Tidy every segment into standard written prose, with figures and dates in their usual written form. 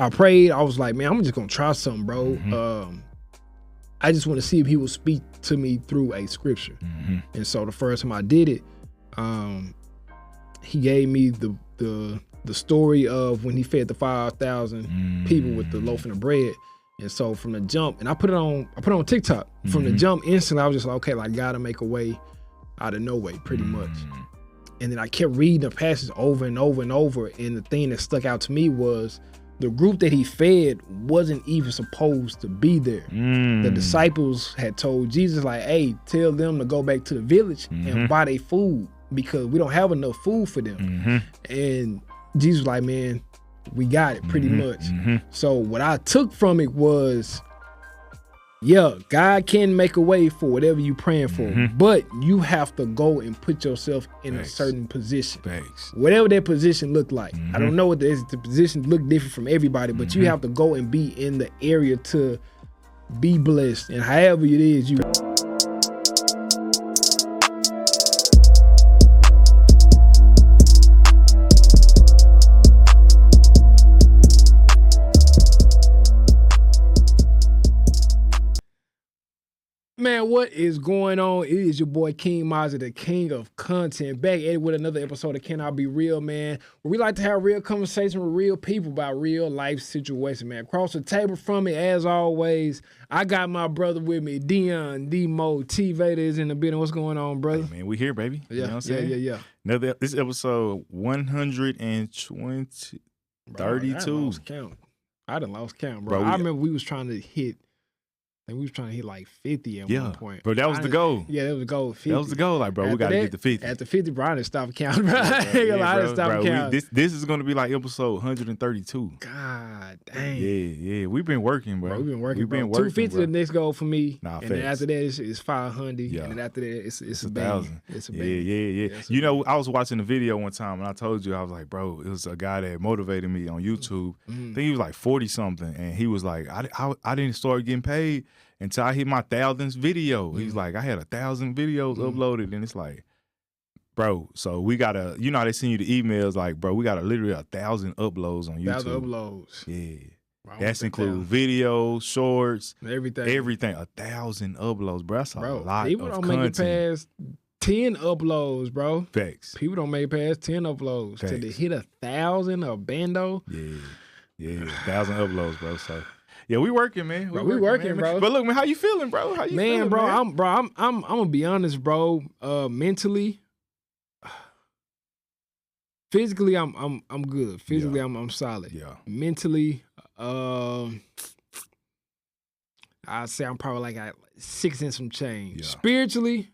I prayed. I was like, man, I'm just gonna try something, bro. I just want to see if he will speak to me through a scripture. And so the first time I did it, he gave me the story of when he fed the 5,000 people with the loaf and the bread. And so from the jump, and I put it on TikTok. From the jump, instantly I was just like, okay, like gotta make a way out of no way, pretty much. And then I kept reading the passage over and over and over. And the thing that stuck out to me was the group that he fed wasn't even supposed to be there. The disciples had told Jesus, like, hey, tell them to go back to the village and buy their food because we don't have enough food for them. And Jesus was like, man, we got it pretty much. So what I took from it was, yeah, God can make a way for whatever you praying for, but you have to go and put yourself in a certain position. Whatever that position look like. I don't know what the position look different from everybody, but you have to go and be in the area to be blessed. And however it is, you. Man, what is going on? It is your boy King Mazza, the king of content, back at it with another episode of Can I Be Real, man, where we like to have real conversation with real people about real life situations, man. Across the table from me, as always, I got my brother with me, Dion, D-Mo, T-Vader is in the building. What's going on, brother? Hey, man, we here, baby. Yeah, you know what I'm saying? Yeah. This episode 132. I done lost count, bro. I remember we was trying to hit like 50 at one point. Bro, that was the goal. Yeah, that was the goal. 50. That was the goal. Like, bro, we got to get to 50. At the 50, bro, I didn't stop counting, bro. I didn't stop counting. This is going to be like episode 132. God dang. Yeah. We've been working, bro. We've been working, 250 the next goal for me. And then after that, it's 500. Yeah. And then after that, it's a 1,000. It's a bang. Yeah. You know, I was watching the video one time, and I told you, I was like, bro, it was a guy that motivated me on YouTube. I think he was like 40-something, and he was like, I didn't start getting paid until I hit my 1,000th video. He's like, I had 1,000 videos uploaded, and it's like, bro, so we gotta, you know how they send you the emails, like, bro, we gotta literally 1,000 uploads on YouTube. 1,000 uploads. Yeah. That's include videos, shorts, everything. 1,000 uploads, bro. That's a lot people of don't content. Make it past 10 uploads, bro. Facts. People don't make it past 10 uploads. Till they hit 1,000 a bando. Yeah, 1,000 uploads, bro. So yeah, we working, man. We working, bro. But look, man, how you feeling, bro? How you feeling, bro? Man? I'm gonna be honest, bro. Mentally, physically, I'm good. Physically, I'm solid. Yeah. Mentally, I'd say I'm probably like at 6 and some change. Yeah. Spiritually,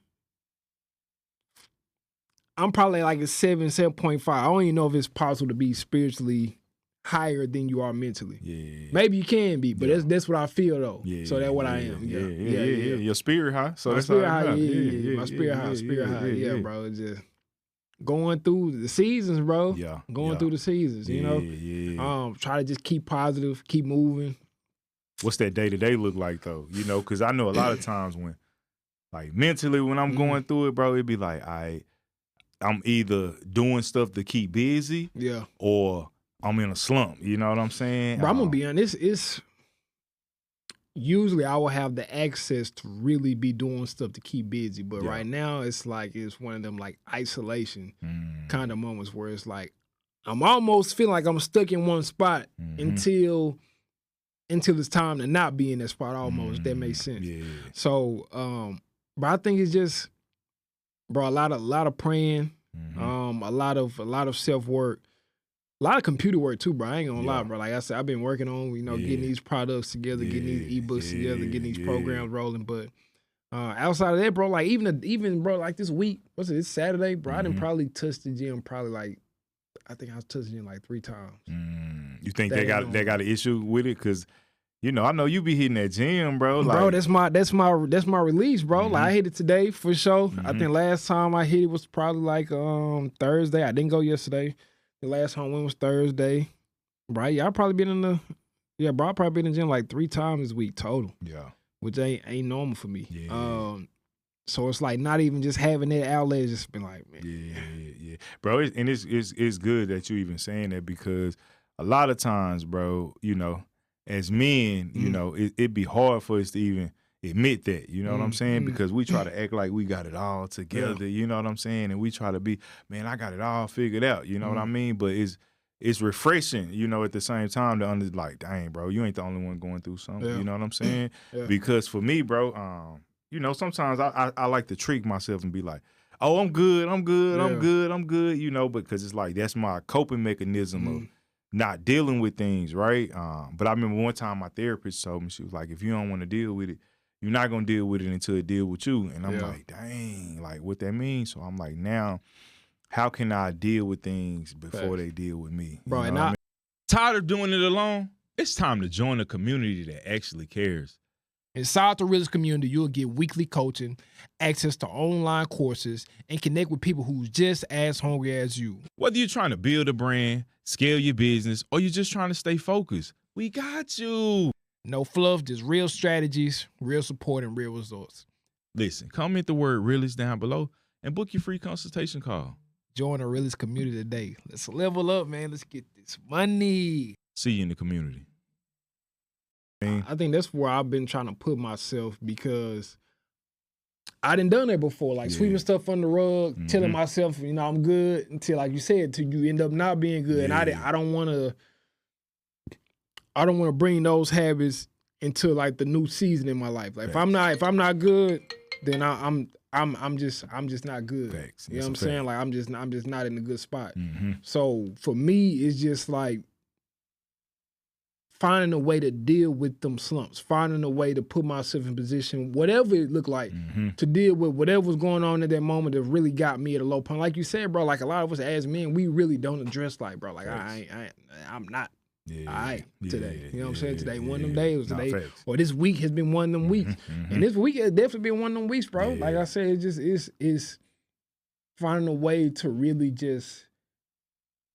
I'm probably like a 7.5. I don't even know if it's possible to be spiritually higher than you are mentally. Yeah. Maybe you can be, but that's what I feel though. Yeah. So that's what I am. Yeah. Your spirit high. So my that's spirit high. Yeah. My spirit high. Yeah, bro. It's just going through the seasons, bro. Yeah. Going through the seasons, you know? Yeah. Try to just keep positive, keep moving. What's that day-to-day look like though? You know, because I know a lot of times when, like mentally, when I'm going through it, bro, it'd be like, I'm either doing stuff to keep busy, or I'm in a slump. You know what I'm saying? Bro, I'm gonna be honest. It's usually I will have the access to really be doing stuff to keep busy, but right now it's like it's one of them like isolation kind of moments where it's like I'm almost feeling like I'm stuck in one spot until it's time to not be in that spot. Almost, if that makes sense. Yeah. So, but I think it's just, bro, a lot of praying, a lot of self work. A lot of computer work too, bro. I ain't gonna lie, bro. Like I said, I've been working on, getting these products together, getting these ebooks together, getting these programs rolling. But outside of that, bro, like even bro, like this week, what's it? It's Saturday, bro. I didn't probably touch the gym I think I was touching the gym like 3 times. You think they got an issue with it? Cause I know you be hitting that gym, bro. Like, bro, that's my release, bro. Like I hit it today for sure. I think last time I hit it was probably like Thursday. I didn't go yesterday. The last time I went was Thursday. Bro, I've probably been in the gym like 3 times this week total. Yeah. Which ain't normal for me. Yeah. So it's like not even just having that outlet, it's just been like, man. Yeah. Bro, it's good that you even saying that because a lot of times, bro, you know, as men, you know, it'd be hard for us to even admit that, you know what I'm saying? Because we try to act like we got it all together, you know what I'm saying? And we try to be, man, I got it all figured out, you know what I mean? But it's refreshing, you know, at the same time to like, dang, bro, you ain't the only one going through something, you know what I'm saying? Because for me, bro, you know, sometimes I like to trick myself and be like, oh, I'm good, you know, because it's like that's my coping mechanism of not dealing with things, right? But I remember one time my therapist told me, she was like, if you don't want to deal with it, you're not going to deal with it until it deal with you. And I'm like, dang, like what that means? So I'm like, now, how can I deal with things before they deal with me? Bro, you know and what I mean? Tired of doing it alone? It's time to join a community that actually cares. Inside the Realist community, you'll get weekly coaching, access to online courses, and connect with people who's just as hungry as you. Whether you're trying to build a brand, scale your business, or you're just trying to stay focused, we got you. No fluff, just real strategies, real support, and real results. Listen, comment the word Realist down below and book your free consultation call. Join the Realist community today. Let's level up, man. Let's get this money. See you in the community. I think that's where I've been trying to put myself, because I done done that before, like sweeping stuff under the rug, telling myself, you know, I'm good, until, like you said, till you end up not being good. And I don't want to bring those habits into like the new season in my life. Like if I'm not good, then I'm just not good. Facts. You know what I'm saying? Like I'm just not in a good spot. Mm-hmm. So for me, it's just like finding a way to deal with them slumps, finding a way to put myself in position, whatever it looked like, to deal with whatever was going on at that moment that really got me at a low point. Like you said, bro, like a lot of us as men, we really don't address like, bro, like I'm not all right today. You know what I'm saying? Today, one of them days, today, or this week has been one of them weeks. And this week has definitely been one of them weeks, bro. Like I said, it just is finding a way to really just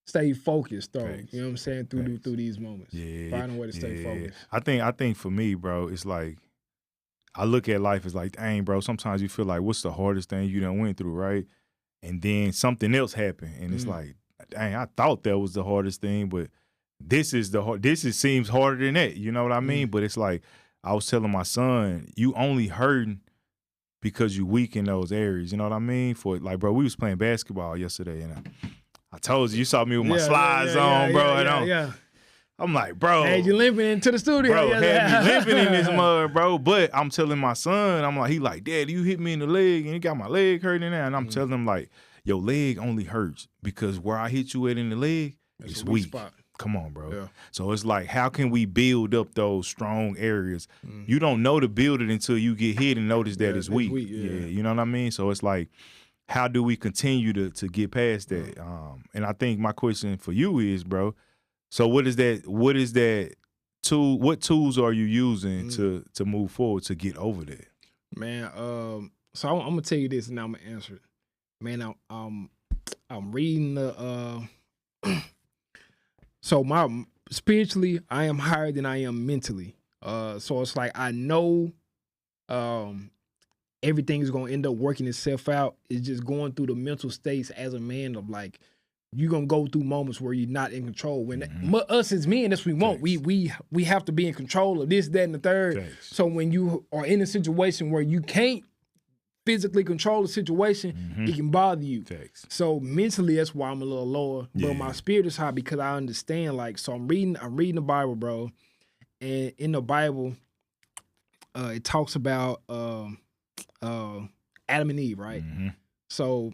stay focused, though. You know what I'm saying? Through these moments. Finding a way to stay focused. I think for me, bro, it's like I look at life as like, dang, bro, sometimes you feel like, what's the hardest thing you done went through, right? And then something else happened. And it's like, dang, I thought that was the hardest thing, but this seems harder than that. You know what I mean? But it's like, I was telling my son, you only hurting because you weak in those areas. You know what I mean? For like, bro, we was playing basketball yesterday, and I told you saw me with my slides on, bro. And I'm like, bro. Hey, you limping into the studio. Bro, had me limping in this mud, bro. But I'm telling my son, I'm like, he like, Dad, you hit me in the leg, and you got my leg hurting now. And I'm telling him, like, your leg only hurts because where I hit you at in the leg, it's weak. Spot. Come on, bro. Yeah. So it's like, how can we build up those strong areas? You don't know to build it until you get hit and notice that it's weak. You know what I mean? So it's like, how do we continue to get past that? And I think my question for you is, bro, so what tools are you using to move forward to get over that? Man, so I'm gonna tell you this and I'm gonna answer it. Man, I'm reading the so spiritually I am higher than I am mentally. So it's like I know everything is gonna end up working itself out. It's just going through the mental states as a man of like, you're gonna go through moments where you're not in control. When us as men, that's what we want. We have to be in control of this, that, and the third. So when you are in a situation where you can't physically control the situation, it can bother you. So mentally, that's why I'm a little lower. But my spirit is high because I understand. Like, so I'm reading the Bible, bro. And in the Bible, it talks about Adam and Eve, right? So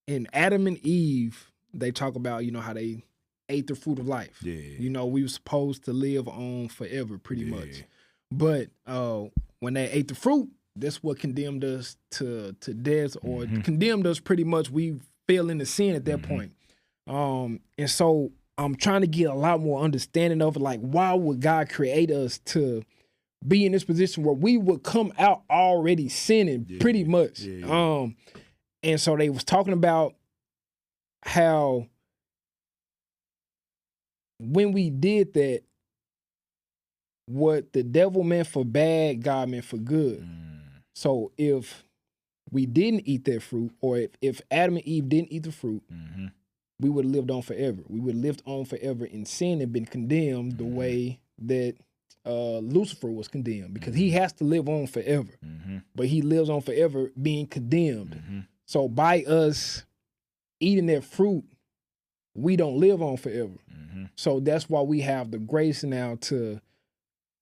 in Adam and Eve, they talk about, you know, how they ate the fruit of life. You know, we were supposed to live on forever, pretty much. But when they ate the fruit, that's what condemned us to death, or condemned us pretty much. We fell into sin at that point. And so I'm trying to get a lot more understanding of it. Like, why would God create us to be in this position where we would come out already sinning pretty much? And so they was talking about how when we did that, what the devil meant for bad, God meant for good. So if we didn't eat that fruit, or if Adam and Eve didn't eat the fruit, we would have lived on forever. We would have lived on forever in sin and been condemned the way that Lucifer was condemned, because he has to live on forever. But he lives on forever being condemned. So by us eating that fruit, we don't live on forever. So that's why we have the grace now to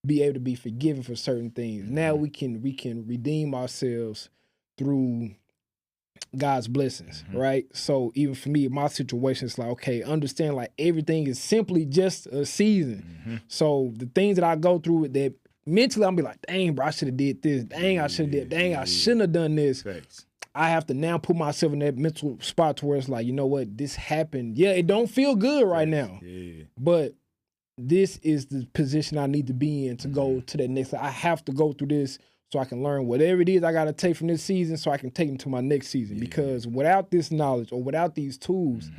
be able to be forgiven for certain things. Now we can redeem ourselves through God's blessings, right? So even for me, my situation is like, okay, understand like everything is simply just a season. So the things that I go through, that mentally I'll be like, dang, bro, I should have did this. Dang, I should have did. Dang, I shouldn't have done this. Thanks. I have to now put myself in that mental spot to where it's like, you know what, this happened. Yeah, it don't feel good right now. But this is the position I need to be in to go to that next. I have to go through this so I can learn whatever it is I got to take from this season so I can take it to my next season. Because without this knowledge or without these tools,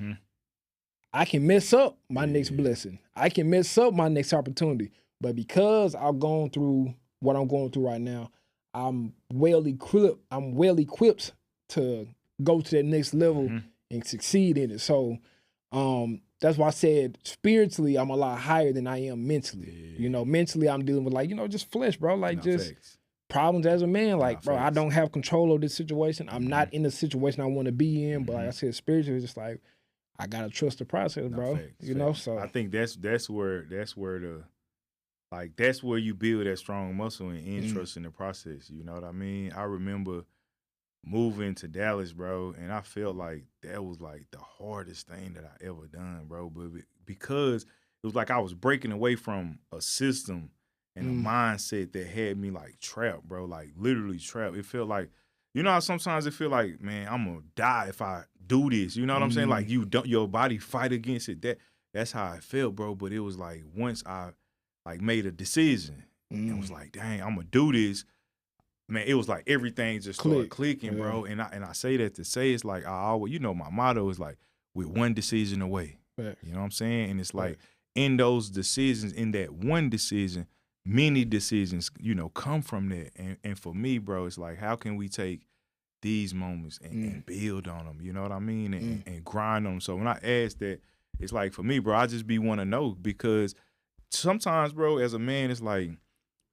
I can mess up my next blessing. I can mess up my next opportunity. But because I've gone through what I'm going through right now, I'm well equipped to go to that next level and succeed in it. So that's why I said spiritually I'm a lot higher than I am mentally. You know, mentally I'm dealing with like, you know, just flesh, bro. Like just problems as a man. Like, bro, I don't have control of this situation. I'm not in the situation I want to be in. But like I said, spiritually, it's just like I gotta trust the process, bro. You know, so I think that's where that's where you build that strong muscle and interest in the process. You know what I mean? I remember moving to Dallas, bro, and I felt like that was like the hardest thing that I ever done, bro. But because it was like I was breaking away from a system and a mindset that had me like trapped, bro, like literally trapped. It felt like, you know how sometimes it feel like, man, I'm gonna die if I do this. You know what I'm saying? Like your body fight against it. That's how I felt, bro. But it was like once I like made a decision and was like, dang, I'm gonna do this. Man, it was like everything just started clicking, bro. And I say that to say it's like I always, you know, my motto is like we're one decision away. You know what I'm saying? And it's like in those decisions, in that one decision, many decisions, you know, come from that. And for me, bro, it's like how can we take these moments and build on them? You know what I mean? And grind on them. So when I ask that, it's like for me, bro, I just be want to know, because sometimes, bro, as a man, it's like,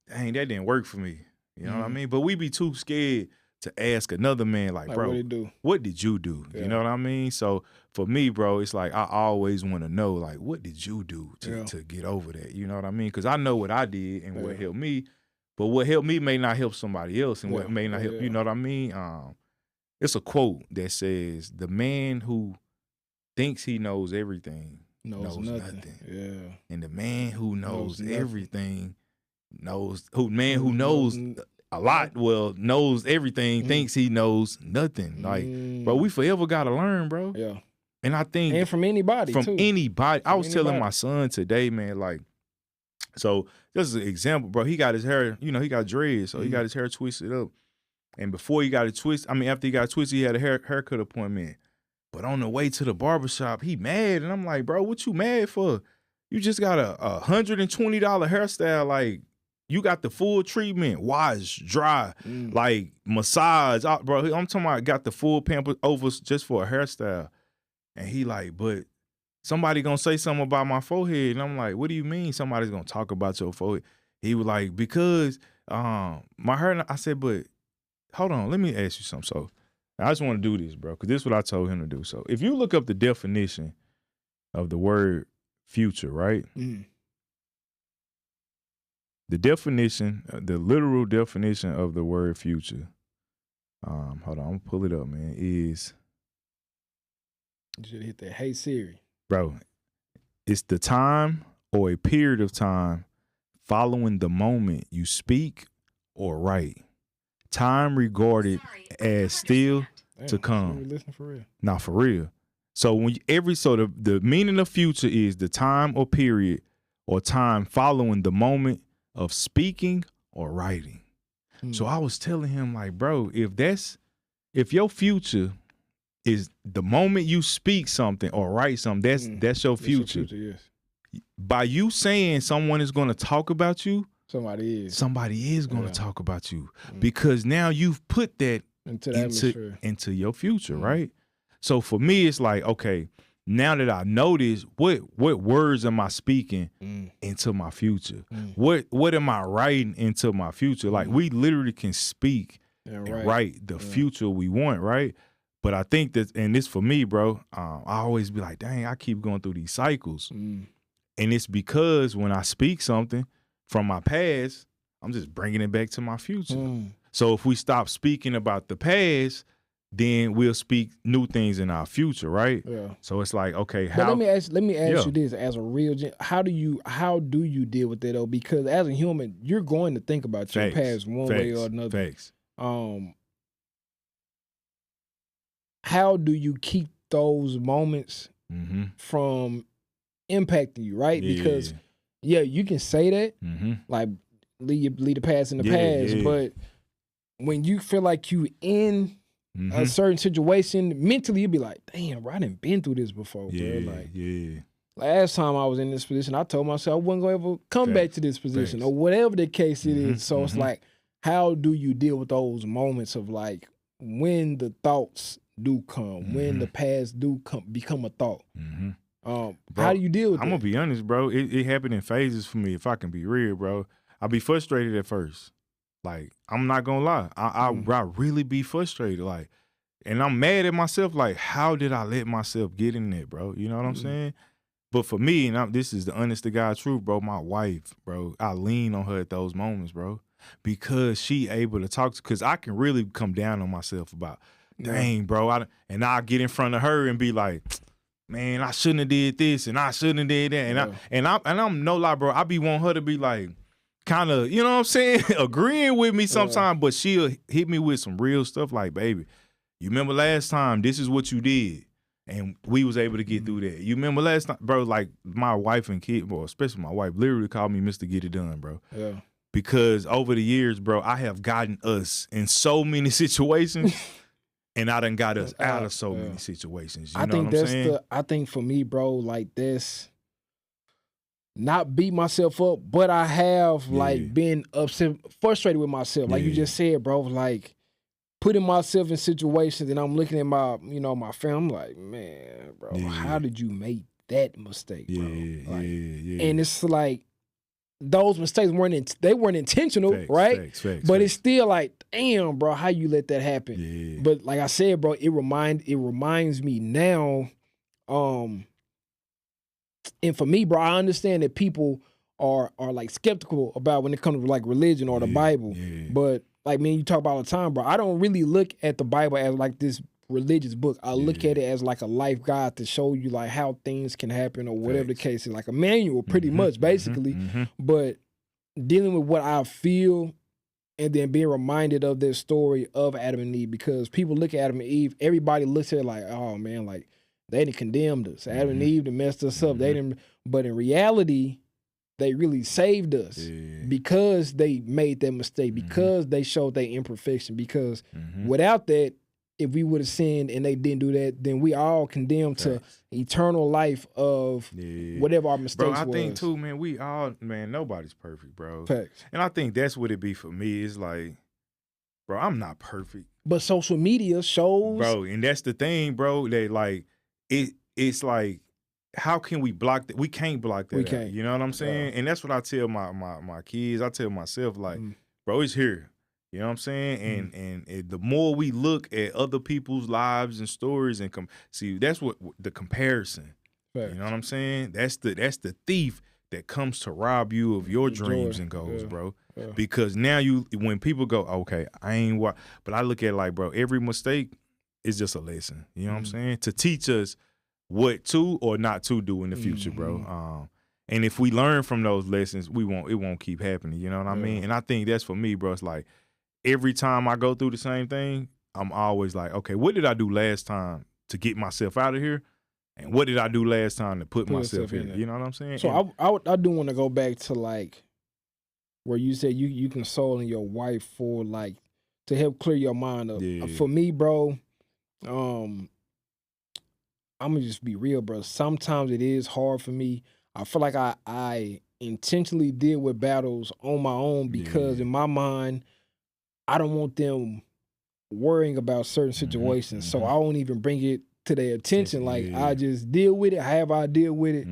dang, that didn't work for me. You know what I mean? But we be too scared to ask another man, like bro, what did you do? You know what I mean? So for me, bro, it's like I always want to know, like, what did you do to get over that? You know what I mean? Because I know what I did and what helped me, but what helped me may not help somebody else, and what may not help, you know what I mean? It's a quote that says, the man who thinks he knows everything knows nothing. Yeah. And the man who knows everything knows a lot, knows everything, thinks he knows nothing. Like, bro, we forever gotta learn, bro. Yeah. And I think, and from anybody, I was telling my son today, man, like, so just an example, bro. He got his hair, you know, he got dreads, so he got his hair twisted up. And before he got it twisted, after he got it twisted, he had a haircut appointment. But on the way to the barbershop, he mad, and I'm like, bro, what you mad for? You just got a $120 hairstyle, like. You got the full treatment, wash, dry, like massage, bro. I'm talking about got the full pamper over just for a hairstyle. And he like, but somebody gonna say something about my forehead. And I'm like, what do you mean somebody's gonna talk about your forehead? He was like, because my hair, I said, but hold on, let me ask you something. So I just want to do this, bro, because this is what I told him to do. So if you look up the definition of the word future, right? The definition, the literal definition of the word future, hold on, I'm gonna pull it up, man, is... You should hit that, hey Siri. Bro, it's the time or a period of time following the moment you speak or write. Time regarded as still to come. Listen for real. Not for real. So when the meaning of future is the time or period or time following the moment of speaking or writing. So I was telling him, like, bro, if your future is the moment you speak something or write something, that's your future. Yes. By you saying someone is going to talk about you, somebody is going to talk about you, because now you've put that into your future, right? So for me, it's like, okay, now that I know this, what words am I speaking into my future? What am I writing into my future? Like we literally can speak and write the future we want, right? But I think that, and this for me, bro, I always be like, dang, I keep going through these cycles. And it's because when I speak something from my past, I'm just bringing it back to my future. So if we stop speaking about the past, then we'll speak new things in our future, right? Yeah. So it's like, okay, how? But let me ask you this: as a real, how do you deal with that though? Because as a human, you're going to think about your past one way or another. Facts. How do you keep those moments from impacting you, right? Yeah. Because you can say that, like leave the past in the past, but when you feel like you in a certain situation, mentally you'd be like, damn, bro, I done been through this before, bro. Like, last time I was in this position, I told myself I wasn't going to ever come back to this position or whatever the case it is. So it's like, how do you deal with those moments of like when the thoughts do come, when the past do become a thought? Bro, how do you deal with that? I'm going to be honest, bro. It happened in phases for me, if I can be real, bro. I'll be frustrated at first. Like, I'm not gonna lie. I really be frustrated. Like, and I'm mad at myself. Like, how did I let myself get in there, bro? You know what I'm saying? But for me, and this is the honest to God truth, bro, my wife, bro, I lean on her at those moments, bro. Because she able to talk to, because I can really come down on myself about, dang, bro. And I'll get in front of her and be like, man, I shouldn't have did this and I shouldn't have did that. And I'm no lie, bro. I be want her to be like, kind of, you know what I'm saying, agreeing with me sometimes, but she'll hit me with some real stuff like, baby, you remember last time, this is what you did, and we was able to get through that. You remember last time, bro, like my wife and kid, well, especially my wife, literally called me Mr. Get It Done, bro. Yeah. Because over the years, bro, I have gotten us in so many situations, and I done got us out of so many situations. You know what I'm saying? I think for me, bro, like this, not beat myself up, but I have like been upset, frustrated with myself. Like you just said, bro, like putting myself in situations and I'm looking at my, my family, I'm like, man, bro, how did you make that mistake, bro? And it's like those mistakes weren't intentional, right? But it's still like, damn, bro, how you let that happen? But like I said, bro, it reminds me now, and for me, bro, I understand that people are like skeptical about when it comes to like religion or the Bible. But like me and you talk about all the time, bro, I don't really look at the Bible as like this religious book. I look at it as like a life guide to show you like how things can happen or whatever the case is, like a manual pretty much basically. But dealing with what I feel and then being reminded of this story of Adam and Eve, because people look at Adam and Eve, everybody looks at it like, oh man, like they done condemned us. Adam and Eve done messed us up. They didn't, but in reality, they really saved us because they made that mistake, because they showed their imperfection. Because without that, if we would have sinned and they didn't do that, then we all condemned to eternal life of whatever our mistakes was. Bro, I think too, man, nobody's perfect, bro. Facts. And I think that's what it be for me. It's like, bro, I'm not perfect. But social media shows. Bro, and that's the thing, bro, that like, it's like, how can we block that? We can't block that. We can't. You know what I'm saying? And that's what I tell my kids. I tell myself, like, bro, it's here. You know what I'm saying? And the more we look at other people's lives and stories and see, that's what the comparison. Right. You know what I'm saying? That's the thief that comes to rob you of your dreams and goals, bro. Yeah. Because now when people go, okay, I ain't what, but I look at it like, bro, every mistake is just a lesson. You know what I'm saying? To teach us what to or not to do in the future, bro. And if we learn from those lessons, it won't keep happening. You know what I mean? And I think that's for me, bro. It's like every time I go through the same thing, I'm always like, okay, what did I do last time to get myself out of here? And what did I do last time to put myself in? You know what I'm saying? So I do want to go back to like where you said you consoling your wife for like to help clear your mind up. Yeah. For me, bro, I'm gonna just be real, bro. Sometimes it is hard for me. I feel like I intentionally deal with battles on my own because in my mind, I don't want them worrying about certain situations. So I won't even bring it to their attention. Like Yeah. I just deal with it, however I deal with it.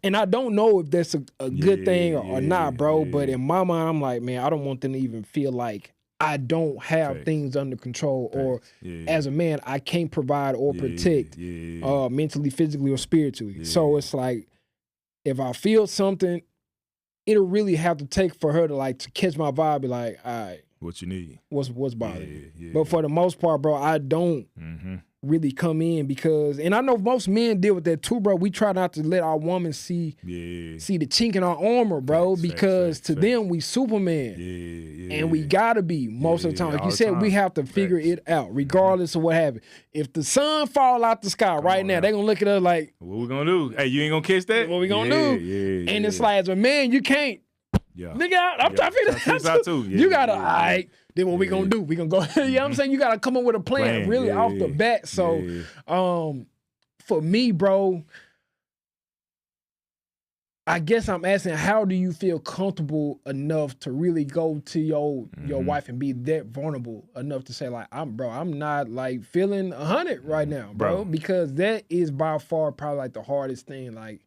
And I don't know if that's a good thing or not, bro. But in my mind, I'm like, man, I don't want them to even feel like I don't have things under control, or as a man, I can't provide or protect mentally, physically, or spiritually. So it's like, if I feel something, it'll really have to take for her to like to catch my vibe, be like, all right, what you need, what's bothering you. But for the most part, bro, I don't really come in because, and I know most men deal with that too, bro. We try not to let our woman see the chink in our armor, bro, because to them we Superman, and we gotta be most of the time. Like you said, we have to figure it out, regardless of what happens. If the sun fall out the sky right now, they gonna look at us like, what we gonna do? Hey, you ain't gonna catch that? What we gonna do? And it's like, as a man, you can't. Nigga, I'm trying to figure that out too. You gotta, all right, then what we gonna do? We gonna go, you know what I'm saying? You gotta come up with a plan really off the bat. So, for me, bro, I guess I'm asking, how do you feel comfortable enough to really go to your wife and be that vulnerable enough to say, like, I'm not like feeling 100 right now, bro, because that is by far probably like the hardest thing. Like,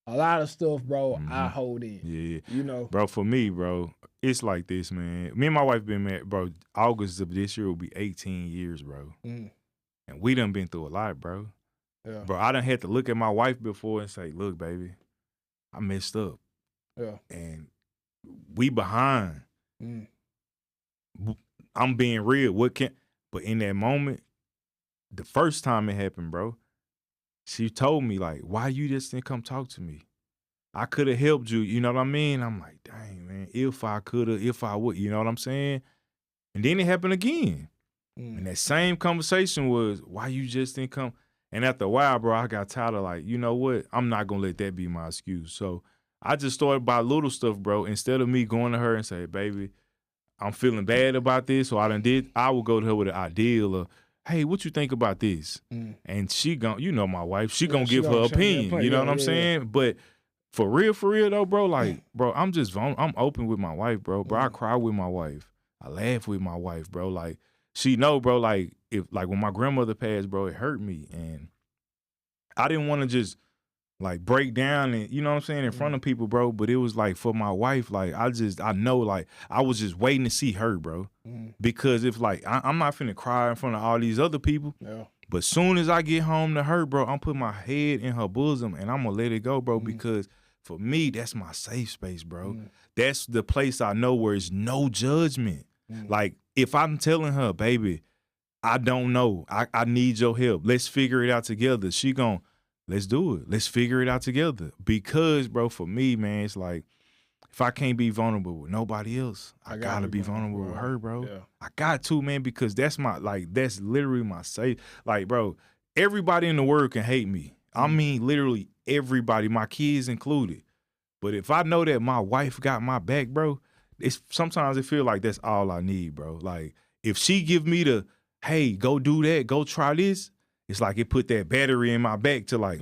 a lot of stuff, bro, I hold in. You know? Bro, for me, bro, it's like this, man. Me and my wife been married, bro. August of this year will be 18 years, bro. And we done been through a lot, bro. Bro, I done had to look at my wife before and say, look, baby, I messed up. And we behind. I'm being real. But in that moment, the first time it happened, bro, she told me, like, why you just didn't come talk to me? I could have helped you, you know what I mean? I'm like, dang, man, if I could have, if I would, you know what I'm saying? And then it happened again. And that same conversation was, why you just didn't come? And after a while, bro, I got tired of like, you know what? I'm not going to let that be my excuse. So I just started by little stuff, bro. Instead of me going to her and say, baby, I'm feeling bad about this, or I would go to her with an ideal of, hey, what you think about this? And she you know my wife, she gonna give her opinion, you know what I'm saying? But for real though, bro, like, bro, I'm open with my wife, bro. I cry with my wife. I laugh with my wife, bro. Like, she know, bro, like, when my grandmother passed, bro, it hurt me. And I didn't want to just, like, break down and, you know what I'm saying, in front of people, bro. But it was like, for my wife, like, I know, like, I was just waiting to see her, bro. Because if, like, I'm not finna cry in front of all these other people. But soon as I get home to her, bro, I'm putting my head in her bosom and I'm gonna let it go, bro. Because for me, that's my safe space, bro. That's the place I know where it's no judgment. Like, if I'm telling her, baby, I don't know, I need your help, let's figure it out together, she gon', let's do it. Let's figure it out together. Because, bro, for me, man, it's like, if I can't be vulnerable with nobody else, I gotta be vulnerable with her, bro. I got to, man, because that's that's literally my safe. Like, bro, everybody in the world can hate me. I mean, literally everybody, my kids included. But if I know that my wife got my back, bro, sometimes it feel like that's all I need, bro. Like, if she give me the, hey, go do that, go try this, it's like it put that battery in my back to, like,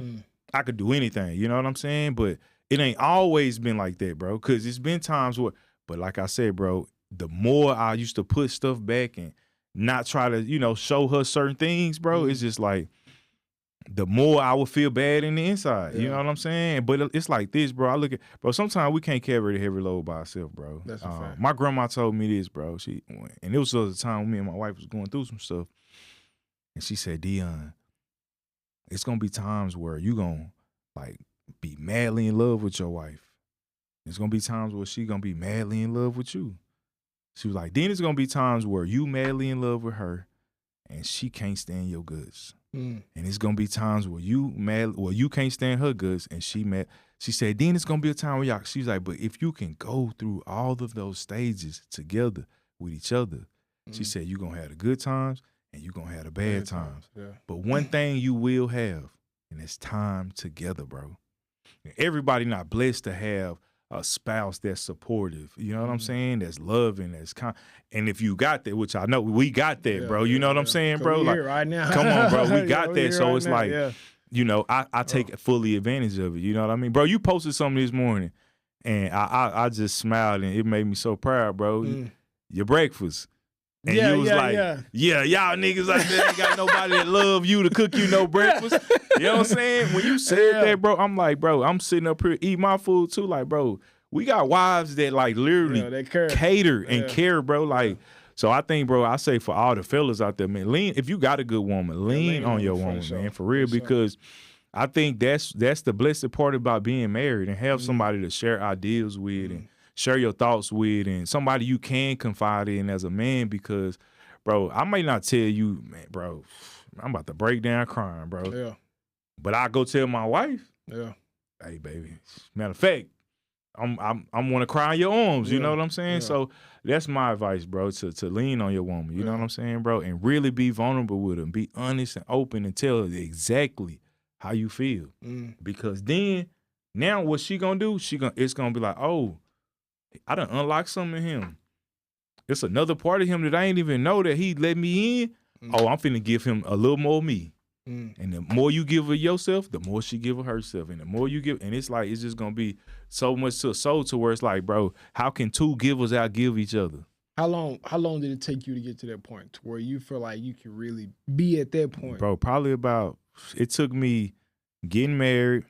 I could do anything, you know what I'm saying? But it ain't always been like that, bro, because it's been times where, but like I said, bro, the more I used to put stuff back and not try to, you know, show her certain things, bro, it's just like, the more I would feel bad in the inside, you know what I'm saying? But it's like this, bro. I look at, bro, sometimes we can't carry the heavy load by ourselves, bro. That's a fact. My grandma told me this, bro. And it was a time when me and my wife was going through some stuff. And she said, Dion, it's going to be times where you going to, like, be madly in love with your wife. It's going to be times where she going to be madly in love with you. She was like, then it's going to be times where you madly in love with her and she can't stand your goods. And it's gonna be times where you can't stand her goods and she mad. She said, then it's gonna be a time where y'all, she's like, but if you can go through all of those stages together with each other, she said, you're gonna have the good times and you're gonna have the bad times. But one thing you will have, and it's time together, bro. And everybody not blessed to have a spouse that's supportive, you know what I'm saying? That's loving, that's kind. And if you got that, which I know we got that, bro. You know what I'm saying, bro? Like, right now. come on, bro, we got that. So right it's now, like, you know, I take fully advantage of it. You know what I mean, bro? You posted something this morning, and I just smiled, and it made me so proud, bro. Your breakfast. And you was like, y'all niggas out there ain't got nobody that love you to cook you no breakfast. You know what I'm saying? When you said that, bro, I'm like, bro, I'm sitting up here eating my food too. Like, bro, we got wives that like literally cater and care, bro. Like, so I think, bro, I say for all the fellas out there, man, lean. If you got a good woman, lean on your woman, man, for real, because I think that's the blessed part about being married and have somebody to share ideas with and share your thoughts with, and somebody you can confide in as a man. Because, bro, I may not tell you, man, bro, I'm about to break down crying, bro. Yeah. But I go tell my wife, hey, baby. Matter of fact, I'm want to cry in your arms. You know what I'm saying? Yeah. So that's my advice, bro, to lean on your woman. You know what I'm saying, bro? And really be vulnerable with her. Be honest and open and tell her exactly how you feel. Because then, now what she gonna do? It's gonna be like, oh, I done unlocked something in him. It's another part of him that I ain't even know that he let me in. Oh, I'm finna give him a little more of me. And the more you give her yourself, the more she give her herself. And the more you give, and it's like, it's just gonna be so much to where it's like, bro, how can two givers outgive each other? How long did it take you to get to that point to where you feel like you can really be at that point? Bro, probably it took me getting married,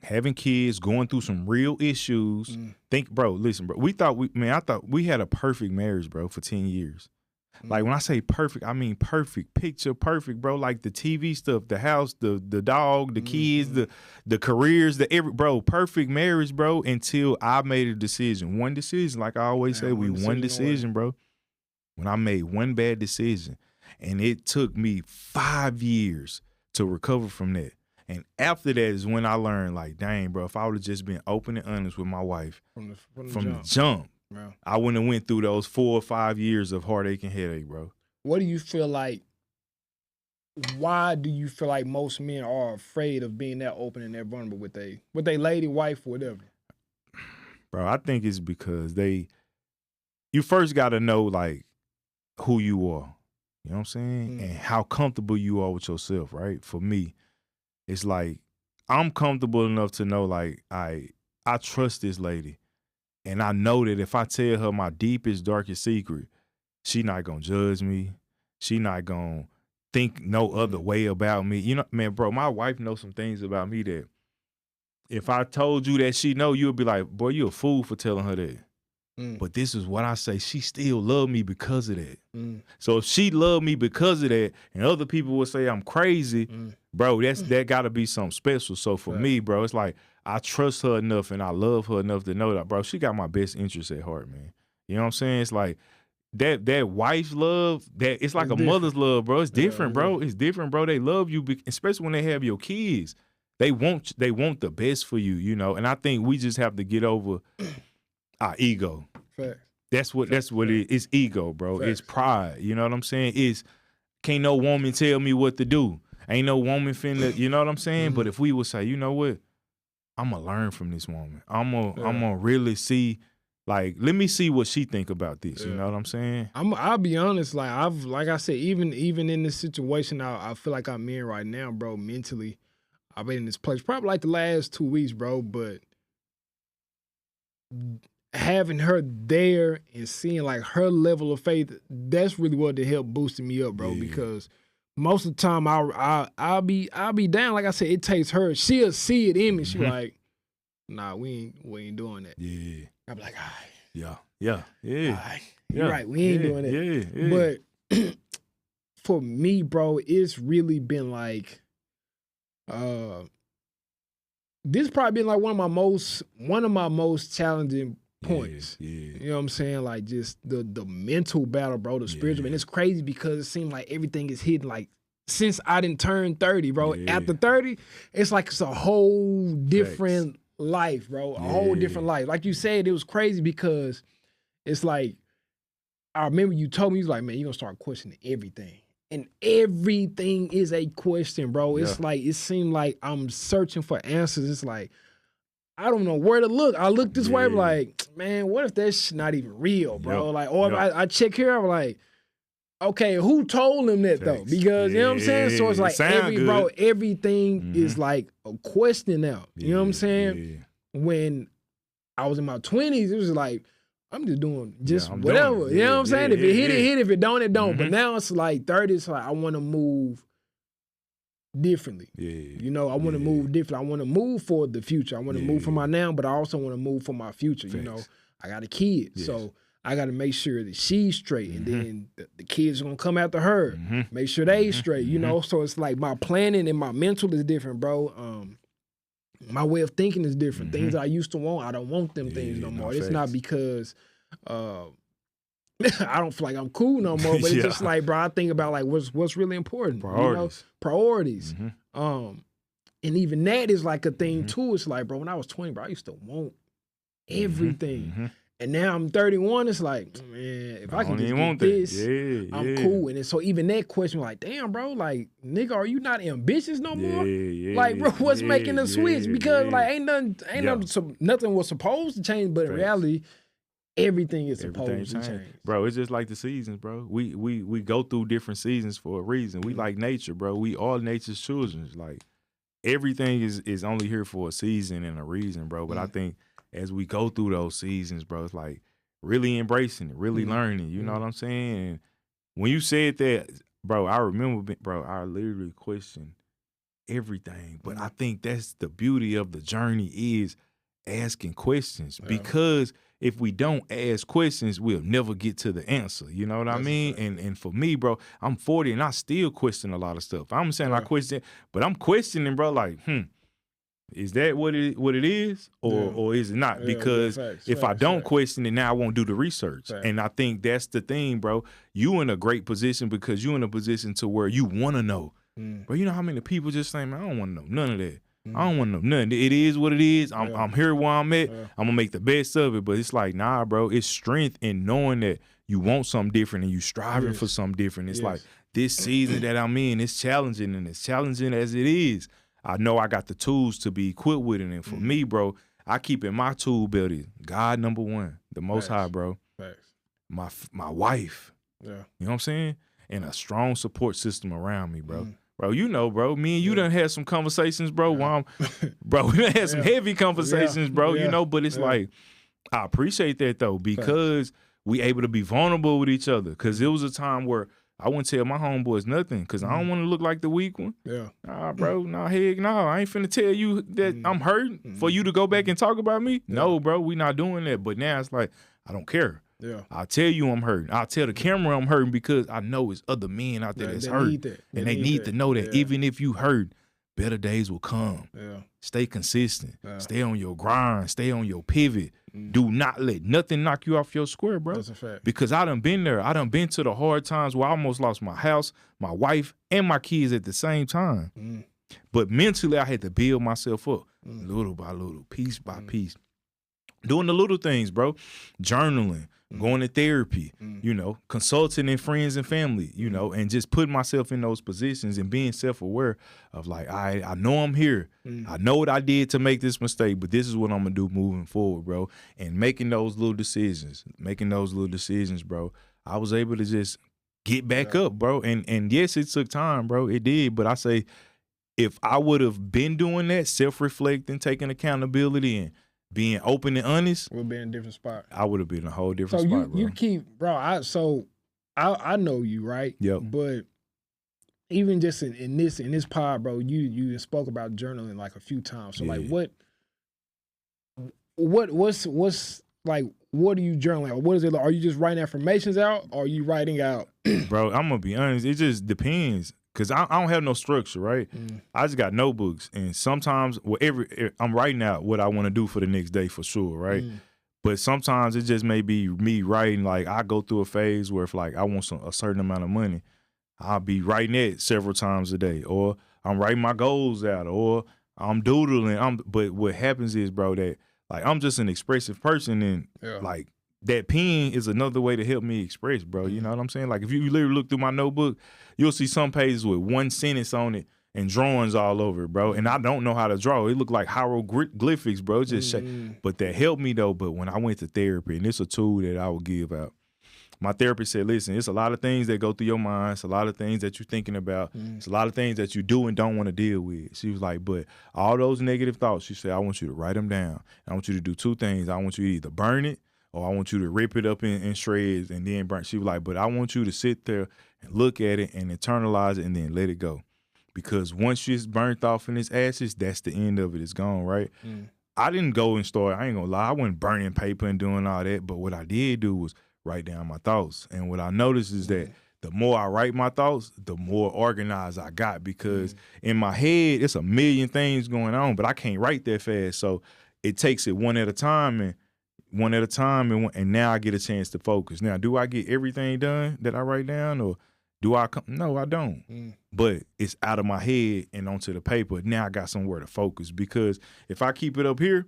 having kids, going through some real issues. Listen, bro. I thought we had a perfect marriage, bro, for 10 years. Like, when I say perfect, I mean perfect, picture perfect, bro. Like the TV stuff, the house, the dog, the kids, the careers, bro, perfect marriage, bro, until I made a decision. One decision, like I always say, one decision, bro. When I made one bad decision, and it took me 5 years to recover from that. And after that is when I learned, like, dang, bro, if I would have just been open and honest with my wife from the jump, I wouldn't have went through those 4 or 5 years of heartache and headache, bro. What do you feel like? Why do you feel like most men are afraid of being that open and that vulnerable with a lady, wife, or whatever? Bro, I think it's because you first got to know, like, who you are. You know what I'm saying? And how comfortable you are with yourself, right? For me, it's like, I'm comfortable enough to know, like, I trust this lady. And I know that if I tell her my deepest, darkest secret, she not going to judge me. She not going to think no other way about me. You know, man, bro, my wife knows some things about me that if I told you that she know, you would be like, boy, you a fool for telling her that. But this is what I say. She still love me because of that. So if she love me because of that, and other people would say I'm crazy, bro, that got to be something special. So for me, bro, it's like I trust her enough and I love her enough to know that, bro, she got my best interest at heart, man. You know what I'm saying? It's like that wife's love, it's like a mother's love, bro. It's different, bro. It's different, bro. They love you, especially when they have your kids. They want the best for you, you know. And I think we just have to get over our ego. Facts. That's what it is. It's ego, bro. Facts. It's pride. You know what I'm saying? Can't no woman tell me what to do. Ain't no woman finna, you know what I'm saying? But if we would say, you know what? I'm gonna learn from this woman. I'm gonna really see, like, let me see what she think about this. You know what I'm saying? I'll be honest, like I said, even in this situation I feel like I'm in right now, bro, mentally, I've been in this place probably like the last 2 weeks, bro, but having her there and seeing like her level of faith, that's really what to help boosting me up, bro. Because most of the time I'll be down. Like I said, it takes her. She'll see it in me. She like, nah, we ain't doing that. Yeah. I'll be like, all right. Yeah. All right. You're right. We ain't doing it. Yeah. But for me, bro, it's really been like, this probably been like one of my most challenging points. You know what I'm saying? Like just the mental battle, bro, the spiritual. And it's crazy because it seems like everything is hidden. Like since I didn't turn 30, bro, after 30, it's like it's a whole different life, bro. A whole different life. Like you said, it was crazy because it's like, I remember you told me, you was like, man, you're gonna start questioning everything. And everything is a question, bro. It's like, it seemed like I'm searching for answers. It's like, I don't know where to look. I look this way, I'm like, man, what if that's not even real, bro? Like, or if I check here, I'm like, okay, who told him that though? Because you know what I'm saying? So it's like everything is like a question now. You know what I'm saying? When I was in my 20s, it was like, I'm just doing I'm whatever. doing it. You know what I'm saying? If it hit, it hit. If it don't, it don't. Mm-hmm. But now it's like 30. It's like I want to move differently. Yeah. You know, I want to move differently. I want to move for the future. I want to move for my now, but I also want to move for my future. Facts. You know, I got a kid, so I got to make sure that she's straight, and then the kids are gonna come after her. Make sure they straight. You know, so it's like my planning and my mental is different, bro. My way of thinking is different. Things I used to want, I don't want them things no more. It's not because I don't feel like I'm cool no more, but it's just like, bro, I think about like what's really important. Priorities. You know? Priorities. And even that is like a thing too. It's like, bro, when I was 20, bro, I used to want everything. And now I'm 31, it's like, man, if I can just get this, I'm cool. And so even that question, like, damn, bro, like, nigga, are you not ambitious no more? Like, bro, what's making the switch? Because like nothing was supposed to change, but in reality, everything is supposed to change. Bro, it's just like the seasons, bro. We go through different seasons for a reason. We like nature, bro. We all nature's children. Like, everything is only here for a season and a reason, bro. But I think as we go through those seasons, bro, it's like really embracing it, really learning. You know what I'm saying? And when you said that, bro, I remember, bro, I literally questioned everything. But I think that's the beauty of the journey is asking questions. Because if we don't ask questions, we'll never get to the answer. You know what I mean? And for me, bro, I'm 40 and I still question a lot of stuff. I'm saying I question, but I'm questioning, bro, like, is that what it is, or is it not? Because if I don't question it, now I won't do the research. And I think that's the thing, bro. You in a great position because you in a position to where you want to know. Bro, you know how many people just say, man, I don't want to know none of that. I don't want to know nothing. It is what it is. I'm here where I'm at. I'm going to make the best of it. But it's like, nah, bro, it's strength in knowing that you want something different and you striving for something different. It's like this season that I'm in, it's challenging, and as challenging as it is, I know I got the tools to be equipped with it. And for me, bro, I keep in my tool belt is God number one, the Most High, bro. My wife. You know what I'm saying? And a strong support system around me, bro. Bro, you know, bro, me and you done had some conversations, bro. Bro, we done had some heavy conversations, bro, you know, but it's like, I appreciate that, though, because we able to be vulnerable with each other. Because it was a time where I wouldn't tell my homeboys nothing because I don't want to look like the weak one. Nah, bro, I ain't finna tell you that I'm hurting for you to go back and talk about me. No, bro, we not doing that. But now it's like, I don't care. I'll tell you I'm hurting. I'll tell the camera I'm hurting because I know it's other men out there that's hurt. And they need to know that even if you hurt, better days will come. Stay consistent. Stay on your grind. Stay on your pivot. Do not let nothing knock you off your square, bro. That's a fact. Because I done been there. I done been to the hard times where I almost lost my house, my wife, and my kids at the same time. But mentally, I had to build myself up little by little, piece by piece. Doing the little things, bro. Journaling, going to therapy, you know, consulting in friends and family, you know, and just putting myself in those positions and being self-aware of like, I know I'm here. I know what I did to make this mistake, but this is what I'm going to do moving forward, bro. And making those little decisions, bro. I was able to just get back up, bro. And yes, it took time, bro. It did. But I say, if I would have been doing that, self-reflecting, taking accountability, and being open and honest, we'll be in a different spot. I would have been in a whole different spot, bro. You keep, bro. I know you, right? Yep. But even just in this pod, bro, you spoke about journaling like a few times. So like, what's like, what are you journaling? What is it? Are you just writing affirmations out, or are you writing out? Bro, I'm gonna be honest. It just depends. Cause I don't have no structure, right? I just got notebooks, and sometimes I'm writing out what I want to do for the next day for sure, right? But sometimes it just may be me writing. Like I go through a phase where if like I want a certain amount of money, I'll be writing it several times a day, or I'm writing my goals out, or I'm doodling. But what happens is, bro, that like I'm just an expressive person, and like that pen is another way to help me express, bro. You know what I'm saying? Like if you literally look through my notebook, you'll see some pages with one sentence on it and drawings all over it, bro. And I don't know how to draw. It looked like hieroglyphics, bro. Just but that helped me though. But when I went to therapy, and it's a tool that I would give out, my therapist said, listen, it's a lot of things that go through your mind. It's a lot of things that you're thinking about. It's a lot of things that you do and don't want to deal with. She was like, but all those negative thoughts, she said, I want you to write them down. I want you to do two things. I want you to either burn it, or I want you to rip it up in shreds and then burn. She was like, but I want you to sit there and look at it and internalize it and then let it go. Because once it's burnt off in its ashes, that's the end of it. It's gone, right? I didn't go and start, I ain't gonna lie, I wasn't burning paper and doing all that, but what I did do was write down my thoughts. And what I noticed is that the more I write my thoughts, the more organized I got, because in my head, it's a million things going on, but I can't write that fast. So it takes it one at a time, and now I get a chance to focus. Now, do I get everything done that I write down, or do I come? No, I don't. But it's out of my head and onto the paper. Now I got somewhere to focus, because if I keep it up here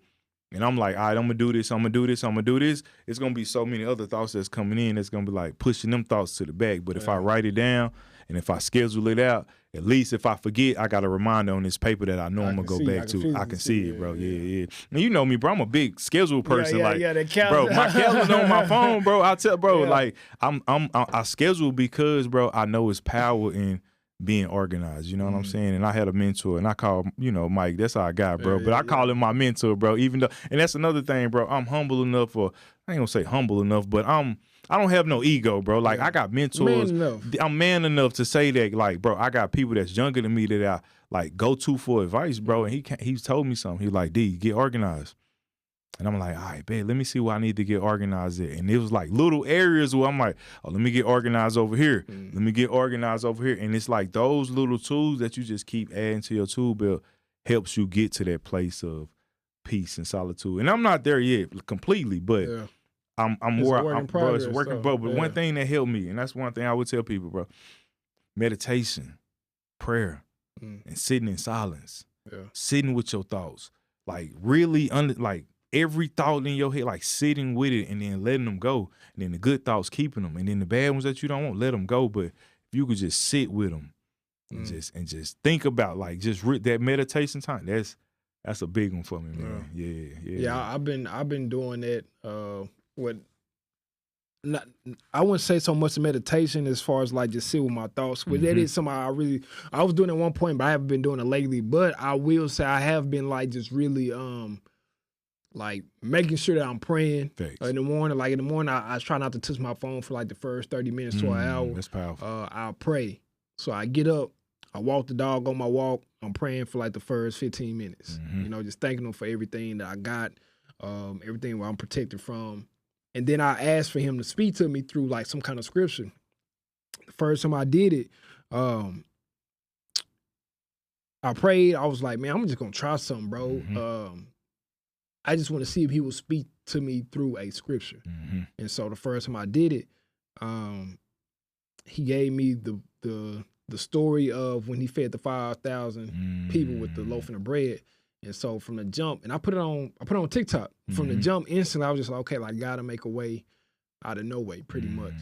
and I'm like, all right, I'm gonna do this, it's gonna be so many other thoughts that's coming in that's gonna be like pushing them thoughts to the back. But if I write it down and if I schedule it out, at least if I forget, I got a reminder on this paper that I know I'm gonna go back to. I can see it, bro. Yeah. And you know me, bro. I'm a big schedule person. Bro, my calendar on my phone, bro. I tell, bro, like I schedule because, bro, I know it's power in being organized, you know what I'm saying? And I had a mentor, and I call, Mike, that's how I got, bro. But I call him my mentor, bro, even though, and that's another thing, bro, I'm humble enough, or I ain't gonna say humble enough, but I don't have no ego, bro. Like, I got mentors. I'm man enough to say that, like, bro, I got people that's younger than me that I, like, go to for advice, bro. And he's told me something. He's like, D, get organized. And I'm like, all right, babe, let me see what I need to get organized at. And it was like little areas where I'm like, oh, let me get organized over here. Let me get organized over here. And it's like those little tools that you just keep adding to your tool belt helps you get to that place of peace and solitude. And I'm not there yet completely, but I'm more, bro, it's working, bro. But one thing that helped me, and that's one thing I would tell people, bro, meditation, prayer, and sitting in silence, sitting with your thoughts, like really every thought in your head, like sitting with it and then letting them go. And then the good thoughts, keeping them. And then the bad ones that you don't want, let them go. But if you could just sit with them and just think about, like, just that meditation time, that's a big one for me, man. Yeah. I've been doing that. I wouldn't say so much meditation as far as like just sit with my thoughts. But that is something I was doing at one point, but I haven't been doing it lately. But I will say I have been like just really like making sure that I'm praying in the morning. Like in the morning, I try not to touch my phone for like the first 30 minutes to an hour. That's powerful. I'll pray. So I get up, I walk the dog on my walk. I'm praying for like the first 15 minutes. Just thanking him for everything that I got, everything where I'm protected from. And then I asked for him to speak to me through like some kind of scripture. The first time I did it, I prayed. I was like, man, I'm just gonna try something, bro. I just want to see if he will speak to me through a scripture. And so the first time I did it, he gave me the story of when he fed the 5,000 people with the loaf and the bread. And so from the jump, and I put it on TikTok. From the jump, instantly I was just like, okay, like gotta make a way out of no way, pretty much.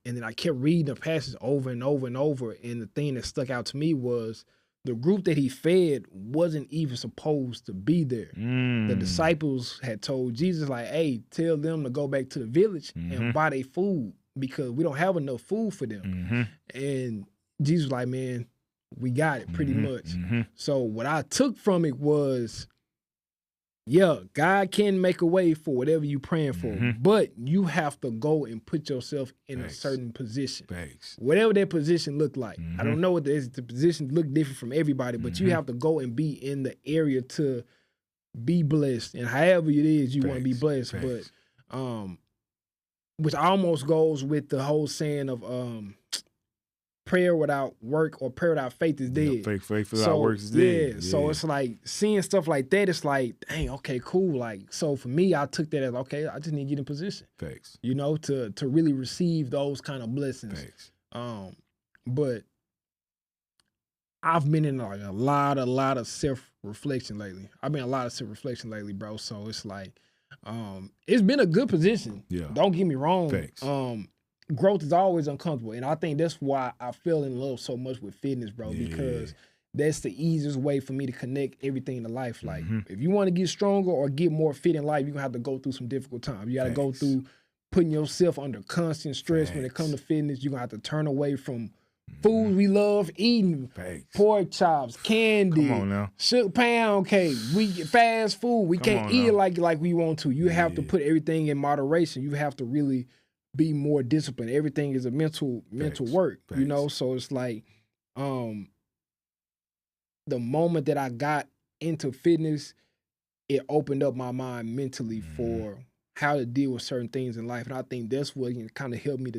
And then I kept reading the passage over and over and over. And the thing that stuck out to me was the group that he fed wasn't even supposed to be there. The disciples had told Jesus, like, hey, tell them to go back to the village and buy their food because we don't have enough food for them. And Jesus was like, man, we got it pretty much. So what I took from it was, God can make a way for whatever you praying for, but you have to go and put yourself in a certain position. Whatever that position look like. I don't know what the position look different from everybody, but you have to go and be in the area to be blessed. And however it is you want to be blessed. But which almost goes with the whole saying of prayer without work or prayer without faith is dead. Faith without works is dead. So it's like seeing stuff like that, it's like, dang, okay, cool. Like, so for me, I took that as, okay, I just need to get in position. To really receive those kind of blessings. But I've been in like a lot of self-reflection lately. Bro. So it's like, it's been a good position. Don't get me wrong. Growth is always uncomfortable. And I think that's why I fell in love so much with fitness, bro, because that's the easiest way for me to connect everything to life. Like, if you want to get stronger or get more fit in life, you're going to have to go through some difficult times. You got to go through putting yourself under constant stress when it comes to fitness. You're going to have to turn away from Food we love eating. Facts. Pork chops, candy, Come on now. sugar pound cake. We get fast food. We can't eat it like we want to. You have to put everything in moderation. You have to really be more disciplined. Everything is a mental work, you know? So it's like the moment that I got into fitness, it opened up my mind mentally for how to deal with certain things in life. And I think that's what kind of helped me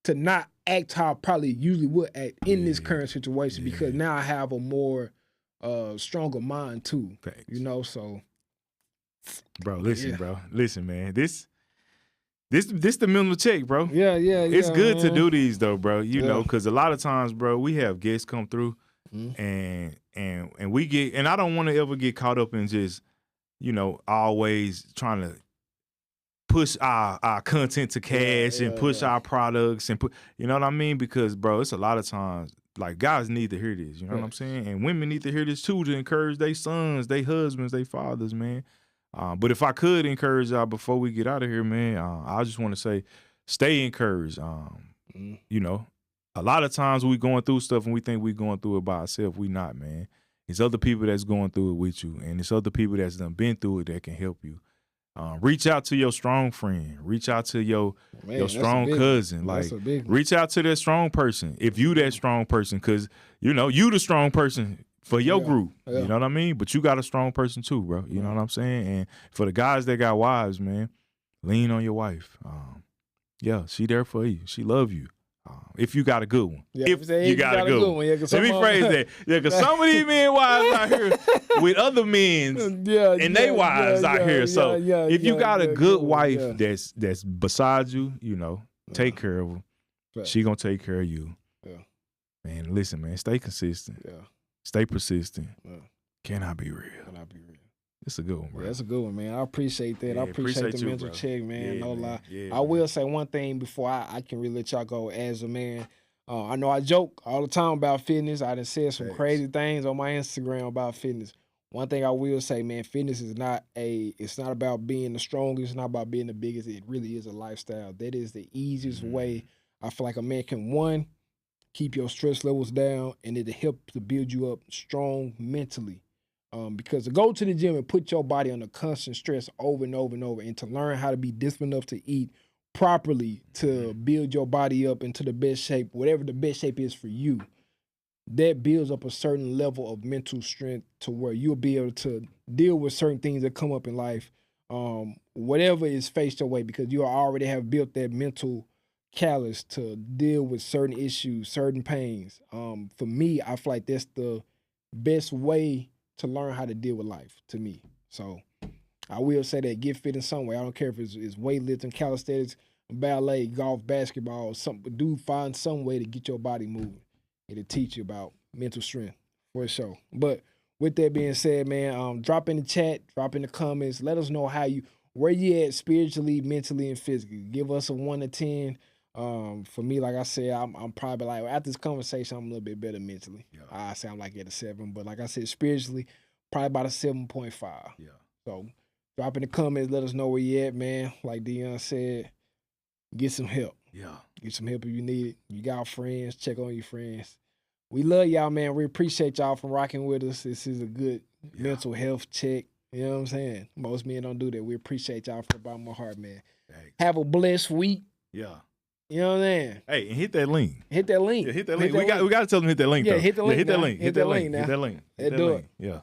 to not act how I probably usually would act in this current situation, because now I have a more stronger mind too. Facts. You know, so bro, listen, man. This the mental check, bro. Yeah. It's good to do these though, bro. You know, because a lot of times, bro, we have guests come through, and we get, and I don't want to ever get caught up in just, you know, always trying to push our content to cash and push our products and put, you know what I mean? Because, bro, it's a lot of times, like, guys need to hear this, you know what I'm saying? And women need to hear this too, to encourage their sons, their husbands, their fathers, man. But if I could encourage y'all before we get out of here, man, I just want to say, stay encouraged. You know, a lot of times we going through stuff and we think we going through it by ourselves. We not, man. It's other people that's going through it with you, and it's other people that's done been through it that can help you. Reach out to your strong friend. Reach out to your strong cousin. Like, reach out to that strong person. If you that strong person, because, you know, you the strong person for your group. You know what I mean? But you got a strong person too, bro. You know what I'm saying? And for the guys that got wives, man, lean on your wife. Yeah, she there for you. She love you. If you got a good one. Yeah, if you got a good one. Yeah, let me phrase that. Yeah, because some of these men wives out here with other men and they wives out here. So if you got a good wife that's beside you, you know, take care of her. Right. She gonna take care of you. Yeah. Man, listen, man, stay consistent. Yeah. Stay persistent. Yeah. Can I be real? Can I be real? It's a good one, bro. Yeah, that's a good one, man. I appreciate that. Yeah, I appreciate the you, mental bro. check, man. Yeah, no man. lie. Yeah, I will say one thing before I can really let y'all go as a man. I know I joke all the time about fitness. I done said some crazy things on my Instagram about fitness. One thing I will say, man, fitness is it's not about being the strongest. It's not about being the biggest. It really is a lifestyle. That is the easiest way I feel like a man can, one, keep your stress levels down, and it'll help to build you up strong mentally. Because to go to the gym and put your body under constant stress over and over and over, and to learn how to be disciplined enough to eat properly, to build your body up into the best shape, whatever the best shape is for you, that builds up a certain level of mental strength to where you'll be able to deal with certain things that come up in life, whatever is faced your way, because you already have built that mental callus to deal with certain issues, certain pains. For me, I feel like that's the best way to learn how to deal with life, to me. So I will say that, get fit in some way. I don't care if it's weightlifting, calisthenics, ballet, golf, basketball, something. Do find some way to get your body moving. It'll teach you about mental strength, for sure. But with that being said, man, drop in the chat, drop in the comments. Let us know where you at spiritually, mentally, and physically. Give us a 1 to 10. For me, like I said, I'm probably like, after this conversation, I'm a little bit better mentally. Yeah. I sound like at a 7, but like I said, spiritually, probably about a 7.5. Yeah. So drop in the comments, let us know where you at, man. Like Dion said, get some help. Yeah. Get some help if you need it. You got friends, check on your friends. We love y'all, man. We appreciate y'all for rocking with us. This is a good mental health check. You know what I'm saying? Most men don't do that. We appreciate y'all from the bottom of my heart, man. Thanks. Have a blessed week. Yeah. You know what I'm saying? Hey, and hit that link. Hit that link. Yeah, hit that link. We got to tell them to hit that link, though. Yeah, hit the link. Hit that link. Hit that link. Hit that link. Let's do it. Yeah.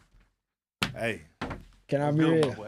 Hey. Can I be real?